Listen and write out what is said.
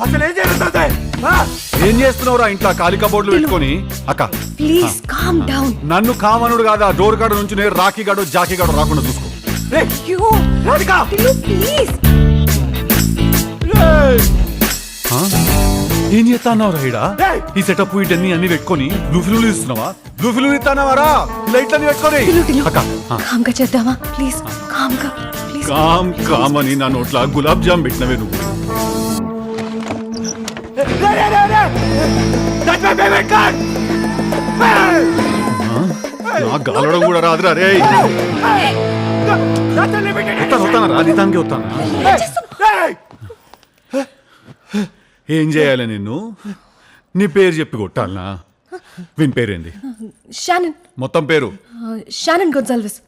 అసలు ఏం జరుగుతుంది? ఏం చేస్తున్నావురా ఇంట్లో ఖాళీ కబోర్డులు పెట్టుకొని? అక్క ప్లీజ్ కామ్ డౌన్. నన్ను కామనుడు కాదా, డోర్ కాడ నుంచి నేను రాఖీ గాడు జాకీ గాడు రాకుండా చూసుకో. అయ్యో ప్లీజ్. ఏం చేస్తా అన్నావురా ఈడ? ఈ సెటప్ వీటన్ని అన్ని పెట్టుకొని బ్లూ ఫిల్మ్ ఇస్తున్నావా? బ్లూ ఫిల్మ్ ఇస్తానావారా? లైట్ అన్ని పెట్టుకొని అక్క కామ్ గా చేద్దామా? ప్లీజ్ కామ్ గా ప్లీజ్. కామ్ అని నా నోట్ల గులాబ్ జామ్ పెట్టినవే నువ్వు. నా గాలడం కూడా రాదురా రే. వస్తానా నితానికి వస్తానా? ఏం చేయాలి నిన్ను? నీ పేరు చెప్పి కొట్టాలనా? వీని పేరేంది? షానన్. మొత్తం పేరు? షానన్ గొన్సాల్విస్.